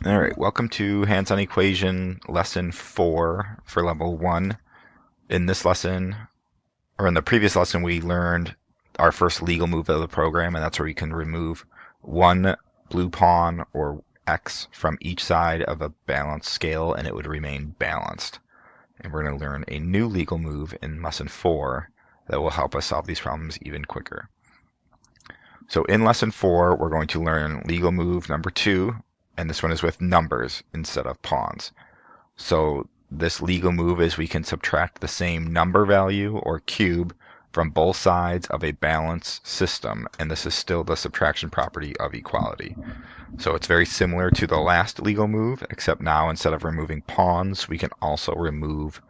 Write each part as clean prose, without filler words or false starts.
All right, welcome to Hands-on Equation Lesson 4 for Level 1. In this lesson, or in the previous lesson, we learned our first legal move of the program, and that's where we can remove one blue pawn or X from each side of a balanced scale, and it would remain balanced. And we're going to learn a new legal move in Lesson 4 that will help us solve these problems even quicker. So in Lesson 4, we're going to learn legal move number 2, and this one is with numbers instead of pawns. So this legal move is we can subtract the same number value or cube from both sides of a balanced system, and this is still the subtraction property of equality. So it's very similar to the last legal move, except now instead of removing pawns, we can also remove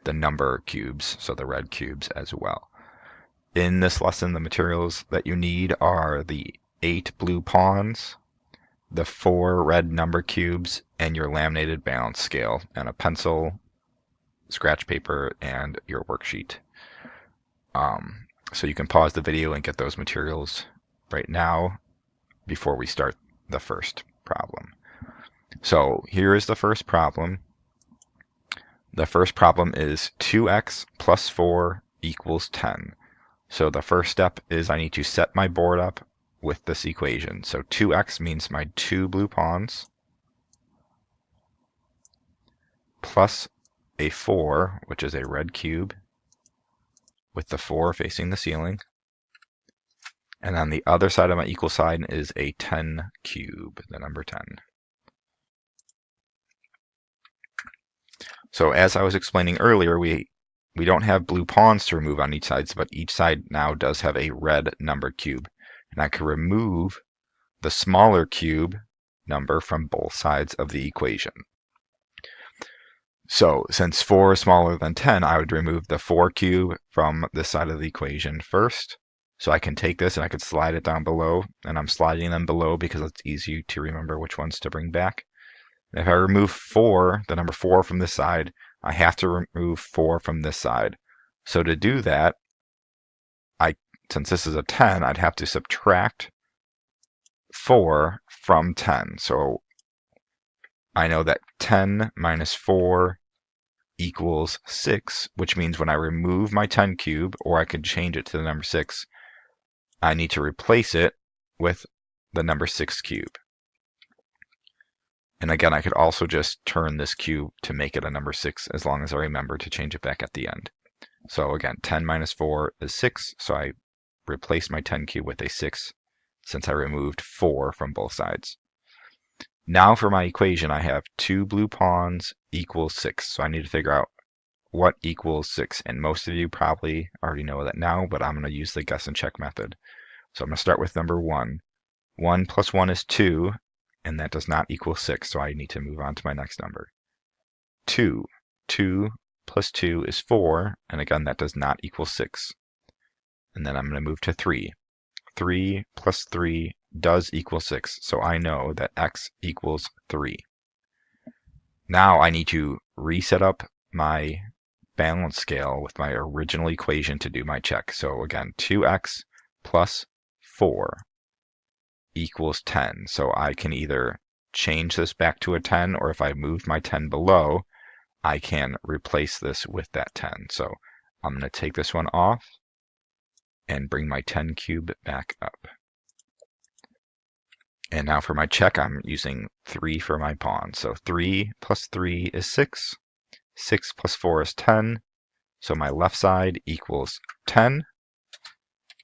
the number cubes, so the red cubes as well. In this lesson, the materials that you need are the 8 blue pawns, the 4 red number cubes, and your laminated balance scale, and a pencil, scratch paper, and your worksheet. So you can pause the video and get those materials right now before we start the first problem. So here is the first problem. The first problem is 2x plus 4 equals 10. So the first step is I need to set my board up with this equation. So 2x means my 2 blue pawns plus a 4, which is a red cube, with the 4 facing the ceiling. And on the other side of my equal sign is a 10 cube, the number 10. So as I was explaining earlier, we don't have blue pawns to remove on each side, but each side now does have a red number cube. And I can remove the smaller cube number from both sides of the equation. So since 4 is smaller than 10, I would remove the 4 cube from this side of the equation first. So I can take this and I could slide it down below, and I'm sliding them below because it's easy to remember which ones to bring back. And if I remove 4, the number 4 from this side, I have to remove 4 from this side. So to do that, since this is a 10, I'd have to subtract 4 from 10. So I know that 10 minus 4 equals 6, which means when I remove my 10 cube, or I could change it to the number 6, I need to replace it with the number 6 cube. And again, I could also just turn this cube to make it a number 6 as long as I remember to change it back at the end. So again, 10 minus 4 is 6, so I replace my 10 cube with a 6 since I removed 4 from both sides. Now for my equation, I have 2 blue pawns equals 6. So I need to figure out what equals 6. And most of you probably already know that now, but I'm going to use the guess and check method. So I'm going to start with number 1. 1 plus 1 is 2, and that does not equal 6, so I need to move on to my next number. 2. 2 plus 2 is 4, and again, that does not equal 6. And then I'm going to move to 3. 3 plus 3 does equal 6, so I know that x equals 3. Now I need to reset up my balance scale with my original equation to do my check. So again, 2x plus 4 equals 10. So I can either change this back to a 10, or if I move my 10 below, I can replace this with that 10. So I'm going to take this one off and bring my 10 cube back up. And now for my check, I'm using 3 for my pawn. So 3 plus 3 is 6. 6 plus 4 is 10. So my left side equals 10.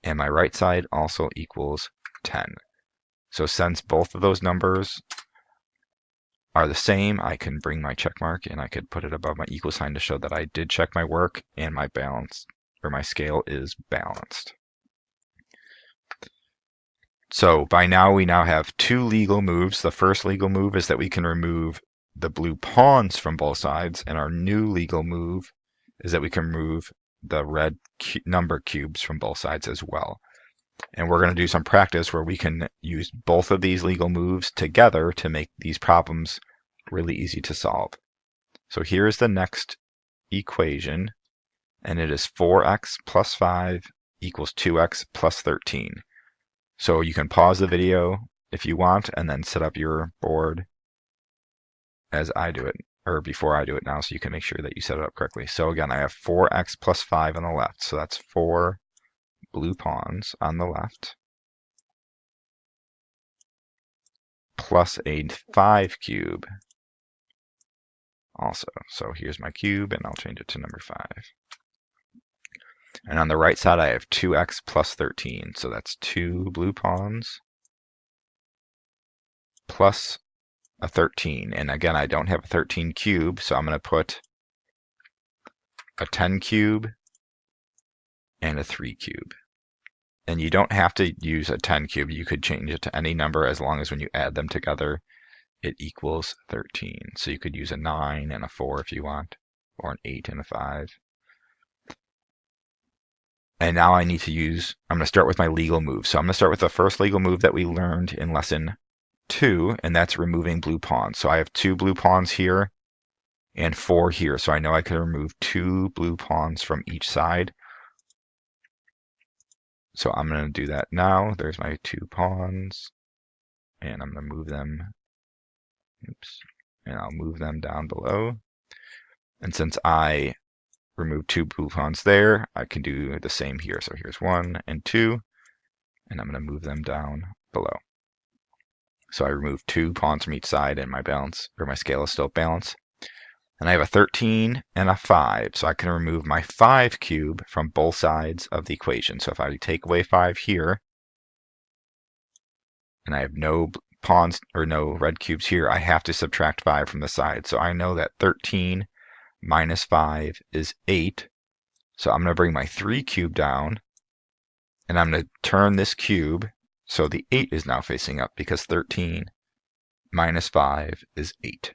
And my right side also equals 10. So since both of those numbers are the same, I can bring my check mark and I could put it above my equal sign to show that I did check my work and my balance, or my scale, is balanced. So by now we now have 2 legal moves. The first legal move is that we can remove the blue pawns from both sides, and our new legal move is that we can remove the red number cubes from both sides as well. And we're going to do some practice where we can use both of these legal moves together to make these problems really easy to solve. So here's the next equation, and it is 4x plus 5 equals 2x plus 13. So you can pause the video if you want and then set up your board as I do it, or before I do it now, so you can make sure that you set it up correctly. So again, I have 4x plus 5 on the left, so that's 4 blue pawns on the left, plus a 5 cube also. So here's my cube, and I'll change it to number 5. And on the right side, I have 2x plus 13, so that's 2 blue pawns plus a 13. And again, I don't have a 13 cube, so I'm going to put a 10 cube and a 3 cube. And you don't have to use a 10 cube. You could change it to any number as long as when you add them together, it equals 13. So you could use a 9 and a 4 if you want, or an 8 and a 5. And now I need to use, I'm going to start with my legal move. So I'm going to start with the first legal move that we learned in lesson 2, and that's removing blue pawns. So I have 2 blue pawns here and 4 here. So I know I can remove 2 blue pawns from each side. So I'm going to do that now. There's my 2 pawns, and I'm going to move them. Oops. And I'll move them down below. And since I removed 2 blue pawns there, I can do the same here. So here's 1 and 2, and I'm going to move them down below. So I removed 2 pawns from each side, and my balance, or my scale, is still balanced. And I have a 13 and a 5, so I can remove my 5 cube from both sides of the equation. So if I take away 5 here, and I have no pawns or no red cubes here, I have to subtract 5 from the side. So I know that 13 minus 5 is 8. So I'm going to bring my 3 cube down, and I'm going to turn this cube so the 8 is now facing up, because 13 minus 5 is 8.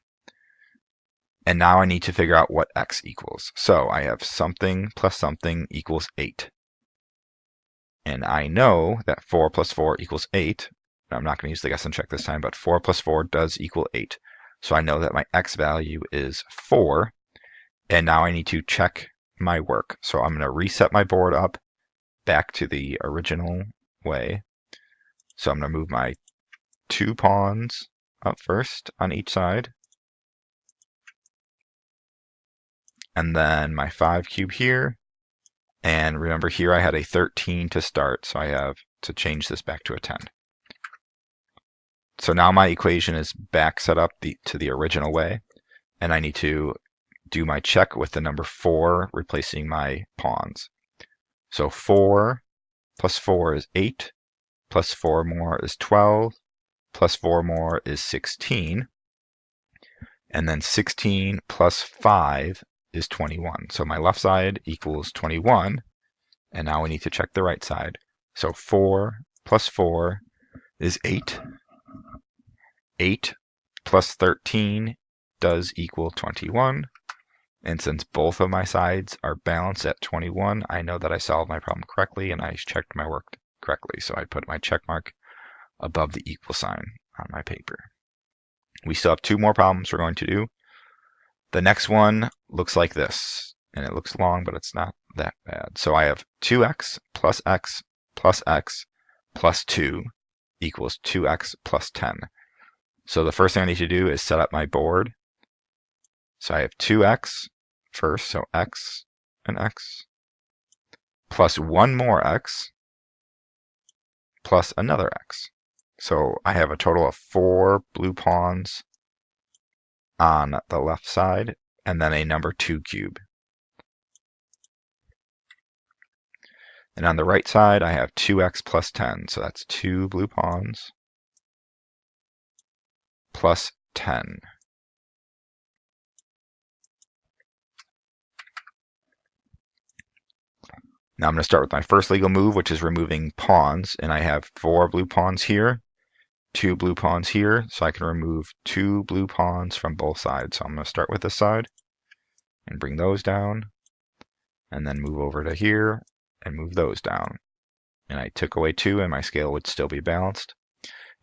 And now I need to figure out what x equals. So I have something plus something equals 8. And I know that 4 plus 4 equals 8. I'm not going to use the guess and check this time, but 4 plus 4 does equal 8. So I know that my x value is 4. And now I need to check my work. So I'm going to reset my board up back to the original way. So I'm going to move my 2 pawns up first on each side. And then my 5 cube here. And remember, here I had a 13 to start, so I have to change this back to a 10. So now my equation is back set up to the original way, and I need to do my check with the number 4 replacing my pawns. So 4 plus 4 is 8, plus 4 more is 12, plus 4 more is 16, and then 16 plus 5 is 21. So my left side equals 21, and now we need to check the right side. So 4 plus 4 is 8. 8 plus 13 does equal 21. And since both of my sides are balanced at 21, I know that I solved my problem correctly and I checked my work correctly. So I put my check mark above the equal sign on my paper. We still have 2 more problems we're going to do. The next one looks like this, and it looks long, but it's not that bad. So I have 2x plus x plus x plus 2 equals 2x plus 10. So the first thing I need to do is set up my board. So I have 2x first, so x and x, plus 1 more x, plus another x. So I have a total of 4 blue pawns on the left side, and then a number 2 cube. And on the right side, I have 2x plus 10, so that's 2 blue pawns plus 10. Now I'm going to start with my first legal move, which is removing pawns, and I have 4 blue pawns here, 2 blue pawns here, so I can remove 2 blue pawns from both sides. So I'm going to start with this side and bring those down, and then move over to here and move those down. And I took away 2 and my scale would still be balanced.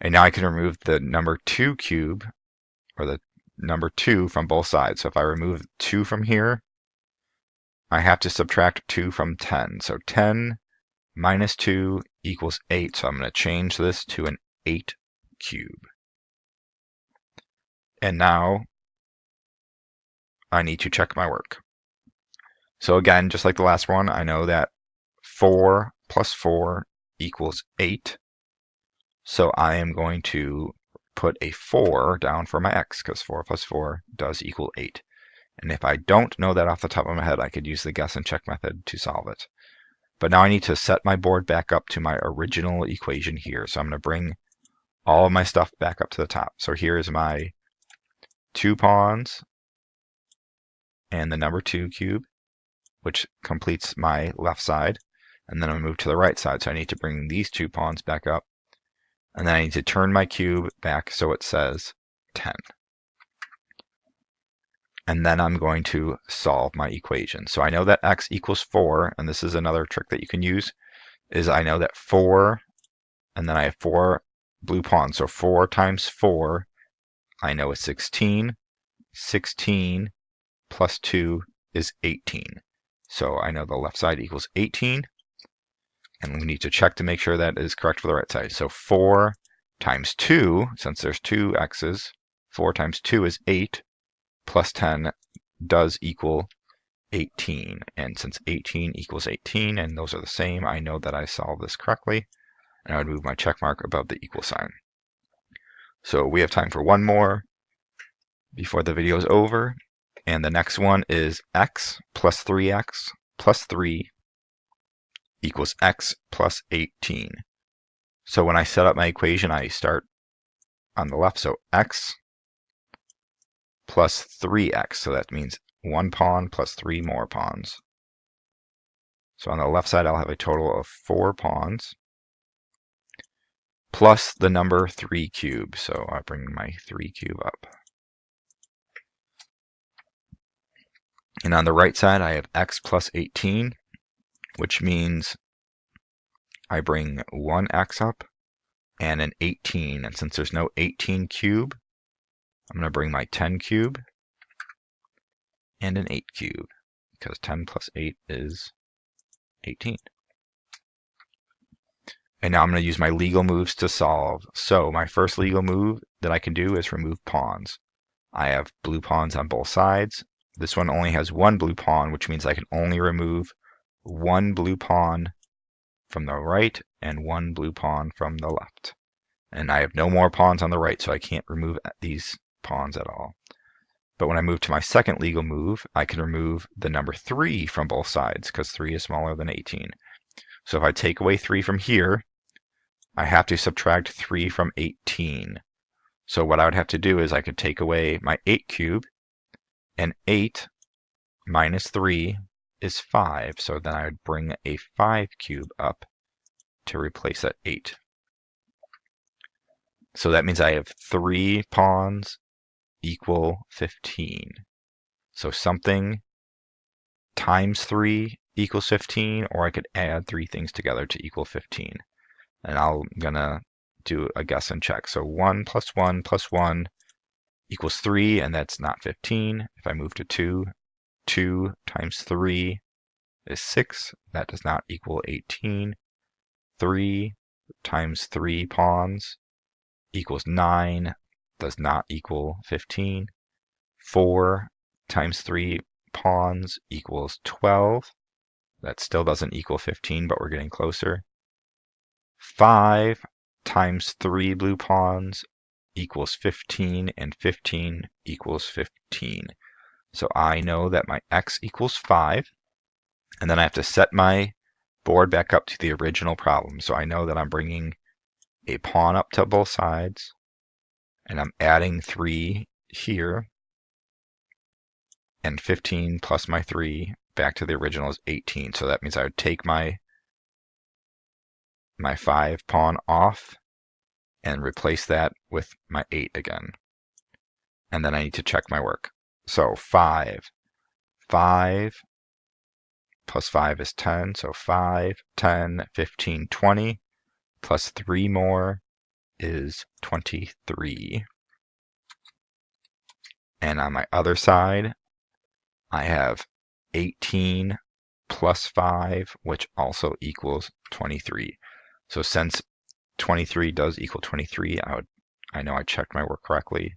And now I can remove the number 2 cube, or the number 2 from both sides. So if I remove 2 from here, I have to subtract 2 from 10. So 10 minus 2 equals 8. So I'm going to change this to an 8 cube. And now I need to check my work. So again, just like the last one, I know that 4 plus 4 equals 8. So I am going to put a 4 down for my x, because 4 plus 4 does equal 8. And if I don't know that off the top of my head, I could use the guess and check method to solve it. But now I need to set my board back up to my original equation here. So I'm going to bring all of my stuff back up to the top. So here's my 2 pawns and the number 2 cube, which completes my left side. And then I move to the right side. So I need to bring these 2 pawns back up. And then I need to turn my cube back so it says 10. And then I'm going to solve my equation. So I know that x equals 4, and this is another trick that you can use, is I know that 4, and then I have 4 blue pawns. So 4 times 4, I know is 16. 16 plus 2 is 18. So I know the left side equals 18. And we need to check to make sure that is correct for the right side. So 4 times 2, since there's 2 x's, 4 times 2 is 8, plus 10 does equal 18. And since 18 equals 18, and those are the same, I know that I solved this correctly. And I would move my check mark above the equal sign. So we have time for one more before the video is over. And the next one is x plus 3x plus 3 equals x plus 18. So when I set up my equation, I start on the left. So x plus 3x. So that means 1 pawn plus 3 more pawns. So on the left side, I'll have a total of 4 pawns plus the number 3 cube. So I bring my 3 cube up. And on the right side, I have x plus 18, which means I bring 1x up and an 18. And since there's no 18 cube, I'm going to bring my 10 cube and an 8 cube, because 10 plus 8 is 18. And now I'm going to use my legal moves to solve. So my first legal move that I can do is remove pawns. I have blue pawns on both sides. This one only has 1 blue pawn, which means I can only remove 1 blue pawn from the right and 1 blue pawn from the left. And I have no more pawns on the right, so I can't remove these pawns at all. But when I move to my second legal move, I can remove the number 3 from both sides, because 3 is smaller than 18. So if I take away 3 from here, I have to subtract 3 from 18. So what I would have to do is I could take away my 8 cube, and 8 minus 3 is 5. So then I would bring a 5 cube up to replace that 8. So that means I have 3 pawns equal 15. So something times 3 equals 15, or I could add 3 things together to equal 15. And I'm going to do a guess and check. So 1 plus 1 plus 1 equals 3, and that's not 15. If I move to 2, 2 times 3 is 6. That does not equal 18. 3 times 3 pawns equals 9. Does not equal 15. 4 times 3 pawns equals 12. That still doesn't equal 15, but we're getting closer. 5 times 3 blue pawns equals 15, and 15 equals 15. So I know that my x equals 5, and then I have to set my board back up to the original problem. So I know that I'm bringing a pawn up to both sides, and I'm adding 3 here, and 15 plus my 3 back to the original is 18. So that means I would take my 5 pawn off and replace that with my 8 again. And then I need to check my work. So 5 plus 5 is 10. So 5, 10, 15, 20, plus 3 more is 23. And on my other side, I have 18 plus 5, which also equals 23. So since 23 does equal 23, I know I checked my work correctly,